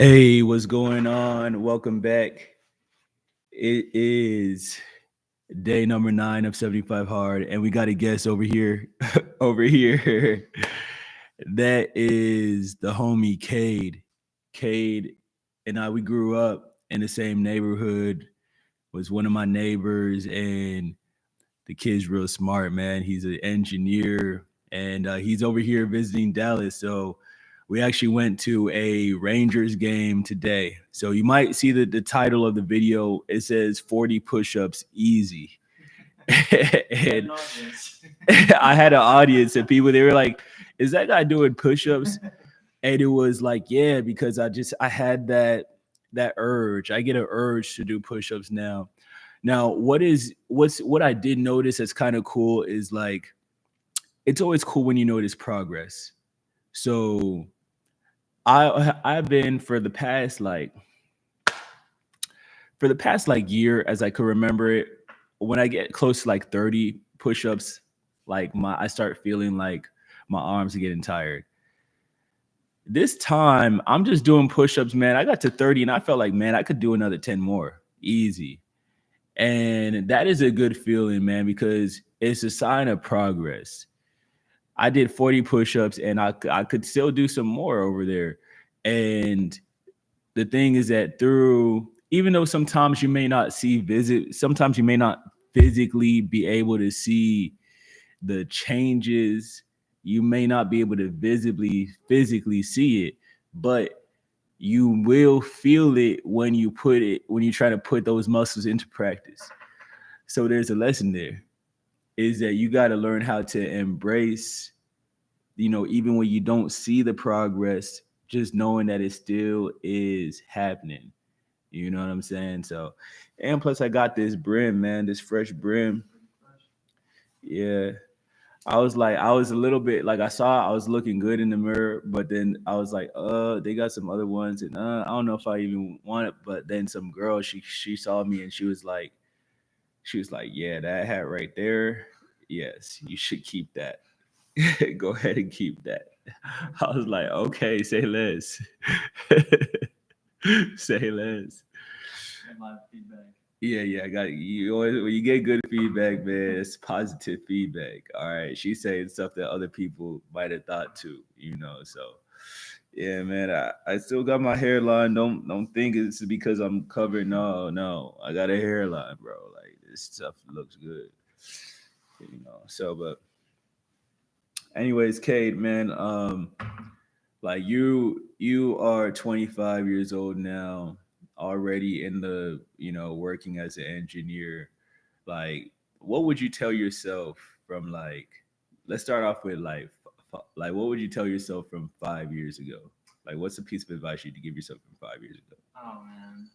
Hey, what's going on? Welcome back. It is day number 9 of 75 Hard, and we got a guest over here. over here. That is the homie Cade. Cade and I, we grew up in the same neighborhood, was one of my neighbors, and the kid's real smart, man. He's an engineer, and he's over here visiting Dallas. So we actually went to a Rangers game today. So you might see the title of the video. It says 40 push-ups easy. And I had an audience of people. They were like, "Is that guy doing push-ups?" And it was like, "Yeah," because I had that urge. I get an urge to do push-ups now. Now, what I did notice that's kind of cool is like it's always cool when you notice progress. So I've been for the past like year as I could remember it, when I get close to like 30 push-ups, like my I start feeling like my arms are getting tired. This time I'm just doing push-ups, man. I got to 30 and I felt like, man, I could do another 10 more. Easy. And that is a good feeling, man, because it's a sign of progress. I did 40 push-ups and I could still do some more over there. And the thing is that through even though sometimes you may not physically be able to see the changes, you may not be able to visibly physically see it, but you will feel it when you try to put those muscles into practice. So there's a lesson there is that you got to learn how to embrace, even when you don't see the progress, just knowing that it still is happening. You know what I'm saying? So, and plus I got this brim, man, this fresh brim. Yeah. I was a little bit like I was looking good in the mirror, but then I was like, they got some other ones, and I don't know if I even want it. But then some girl, she saw me and she was like, yeah, that hat right there, yes, you should keep that. Go ahead and keep that. I was like, okay, say less. Say less. Yeah, yeah, I got you. Always when you get good feedback, man, it's positive feedback. All right, she's saying stuff that other people might have thought too, So, yeah, man, I still got my hairline. Don't think it's because I'm covered. No, no, I got a hairline, bro. Like this stuff looks good, So, but anyways, Cade, man, like you are 25 years old now, already in the working as an engineer. Like, what would you tell yourself from like? Let's start off with like what would you tell yourself from 5 years ago? Like, what's a piece of advice you'd give yourself from 5 years ago? Oh man.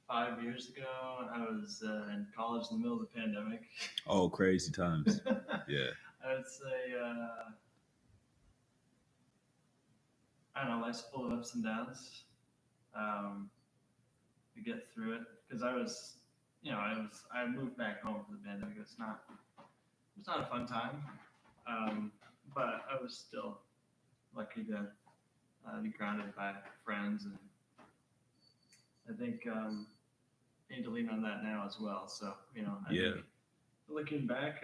5 years ago, I was in college in the middle of the pandemic. Oh, crazy times. Yeah. I would say, I don't know, life's full of ups and downs. Um, to get through it, because I moved back home for the pandemic. It's not a fun time, um, but I was still lucky to be grounded by friends, and I think I need to lean on that now as well. So I Yeah. think looking back,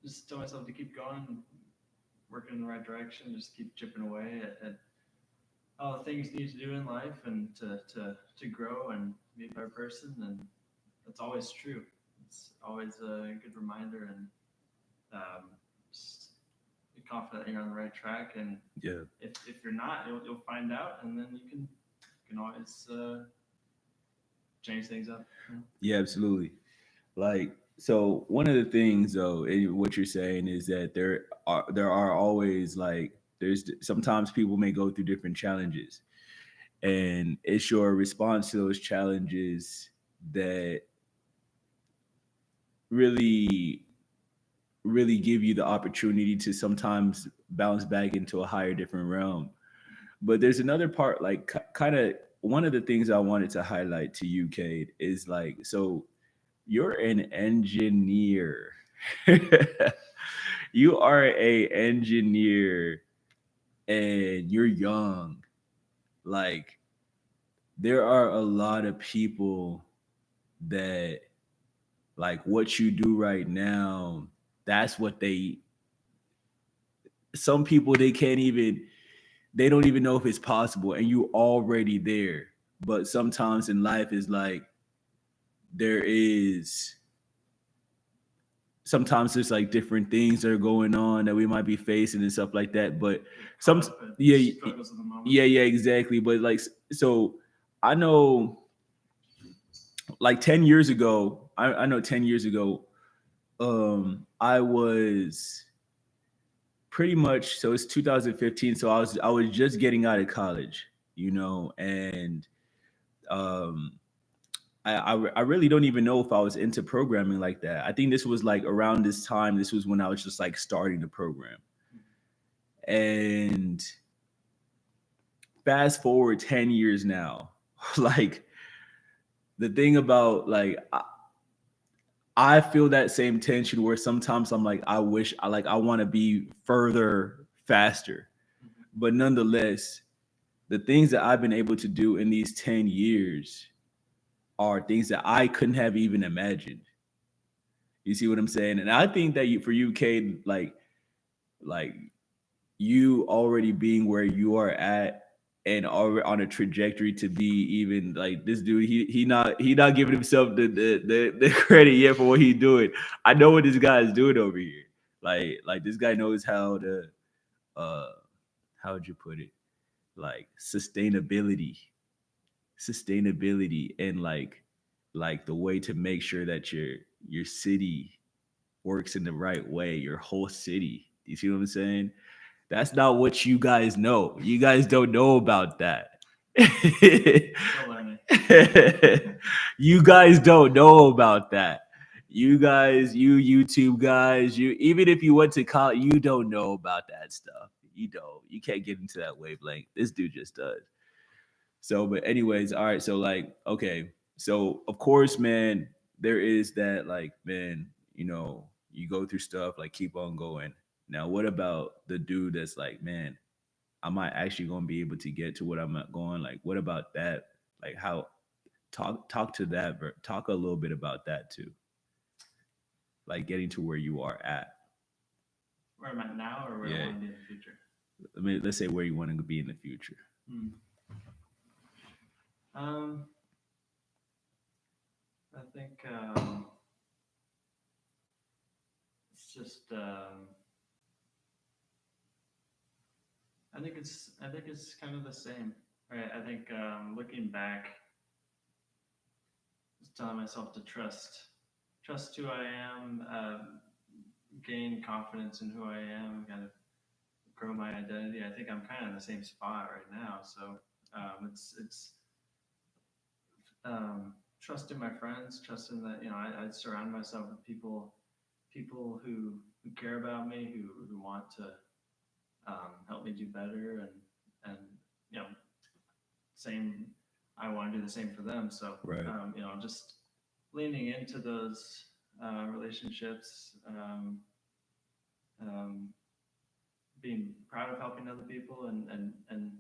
just tell myself to keep going, working in the right direction, just keep chipping away at all the things you need to do in life, and to grow and be a better person. And that's always true. It's always a good reminder, and just be confident that you're on the right track. And Yeah. if you're not, you'll find out, and then you can always change things up. Yeah, absolutely. Like, so one of the things though, what you're saying is that there are always like there's sometimes people may go through different challenges, and it's your response to those challenges that really really give you the opportunity to sometimes bounce back into a higher different realm. But there's another part, like kind of one of the things I wanted to highlight to you, Cade, is like, so you're an engineer. You are a engineer, and you're young, like there are a lot of people that like what you do right now, that's what they some people they don't even know if it's possible and you already there. But sometimes in life is like there is sometimes there's like different things that are going on that we might be facing and stuff like that. But Get caught some up at the yeah, struggles of the moment. yeah, exactly. But like so I know like 10 years ago, I know 10 years ago, I was pretty much so it's 2015. So I was just getting out of college, and um I really don't even know if I was into programming like that. I think this was like around this time. This was when I was just like starting the program. And fast forward 10 years now, like the thing about like I feel that same tension where sometimes I'm like, I wish I want to be further faster. But nonetheless, the things that I've been able to do in these 10 years are things that I couldn't have even imagined. You see what I'm saying? And I think that for you, Cade, like you already being where you are at and already on a trajectory to be even like this dude, he not giving himself the credit yet for what he's doing. I know what this guy is doing over here. Like this guy knows how to uh how would you put it? Like sustainability and like the way to make sure that your city works in the right way, your whole city. You see what I'm saying? That's not what you guys know. You guys don't know about that. Still learning. You guys don't know about that. You guys, you YouTube guys, you even if you went to college, you don't know about that stuff. You don't. You can't get into that wavelength. This dude just does. So, but anyways, all right. So, like, okay. So, of course, man, there is that, like, man, you go through stuff, like, keep on going. Now, what about the dude that's like, man, am I actually going to be able to get to what I'm going? Like, what about that? Like, how talk to that, talk a little bit about that too. Like, getting to where you are at. Where I'm at now, or where I Yeah. want to be in the future. Let's say where you want to be in the future. Hmm. Um, I think it's just. I think it's kind of the same, right? I think looking back, just telling myself to trust who I am, gain confidence in who I am, kind of grow my identity. I think I'm kind of in the same spot right now. So it's trusting my friends, trusting that I surround myself with people who care about me, who want to help me do better, and you know same. I want to do the same for them. So Right. just leaning into those relationships, um, being proud of helping other people, and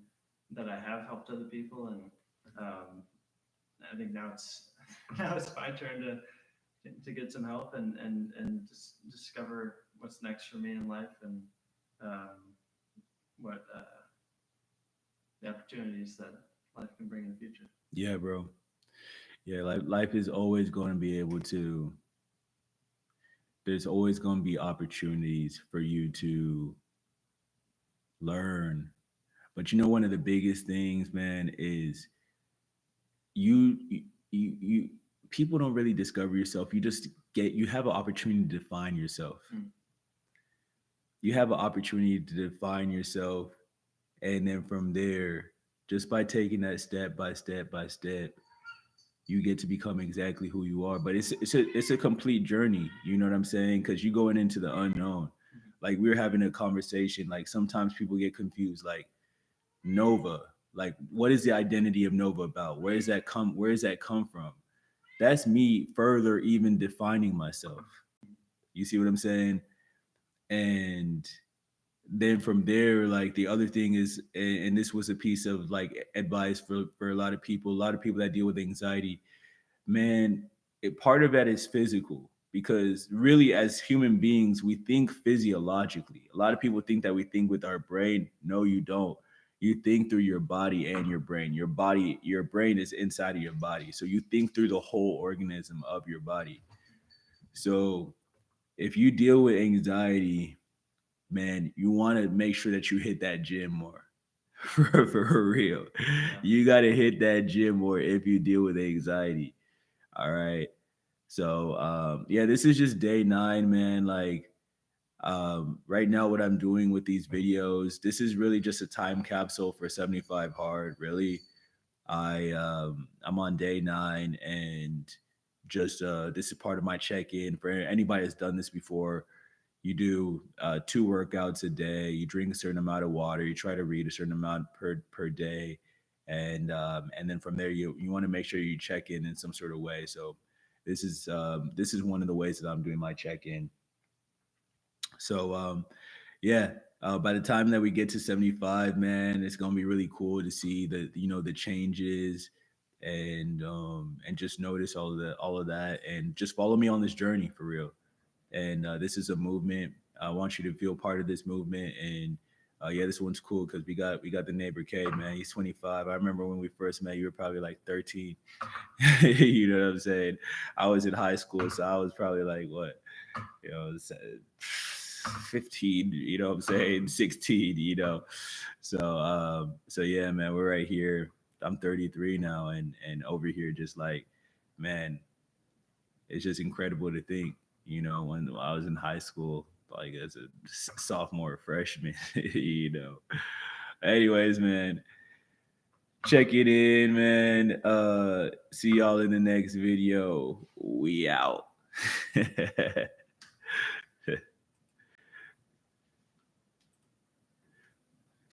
that I have helped other people, and um, I think now it's now it's my turn to get some help and just discover what's next for me in life, and um, what the opportunities that life can bring in the future. Yeah, bro. Yeah, like life is always going to be able to. There's always going to be opportunities for you to learn. But one of the biggest things, man, is you you people don't really discover yourself. You have an opportunity to define yourself. Mm. You have an opportunity to define yourself, and then from there, just by taking that step by step by step, you get to become exactly who you are. But it's a complete journey. You know what I'm saying? Because you're going into the unknown. Like we were having a conversation. Like sometimes people get confused. Like Nova. Like what is the identity of Nova about? Where does that come from? That's me further even defining myself. You see what I'm saying? And then from there, like the other thing is, and this was a piece of like advice for a lot of people that deal with anxiety, man, part of that is physical, because really as human beings we think physiologically. A lot of people think that we think with our brain. No, you don't. You think through your body and your brain. Your brain is inside of your body, so you think through the whole organism of your body. So if you deal with anxiety, man, you want to make sure that you hit that gym more. For real, Yeah. you got to hit that gym more if you deal with anxiety. All right. So yeah, this is just day 9, man. Like right now, what I'm doing with these videos, this is really just a time capsule for 75 hard. Really, I'm on day 9, and just this is part of my check-in for anybody that's done this before. You do 2 workouts a day. You drink a certain amount of water. You try to read a certain amount per day, and then from there you want to make sure you check in some sort of way. So this is one of the ways that I'm doing my check in. So yeah, by the time that we get to 75, man, it's gonna be really cool to see the changes, and just notice all of that, and just follow me on this journey for real. And this is a movement. I want you to feel part of this movement. And yeah, this one's cool because we got the neighbor K, man. He's 25. I remember when we first met, you were probably like 13. You know what I'm saying? I was in high school, so I was probably like what, 15. You know what I'm saying? 16. So yeah, man, we're right here. I'm 33 now, and over here, just like, man, it's just incredible to think, when I was in high school, like as a sophomore, freshman, you know. Anyways, man, check it in, man. See y'all in the next video. We out.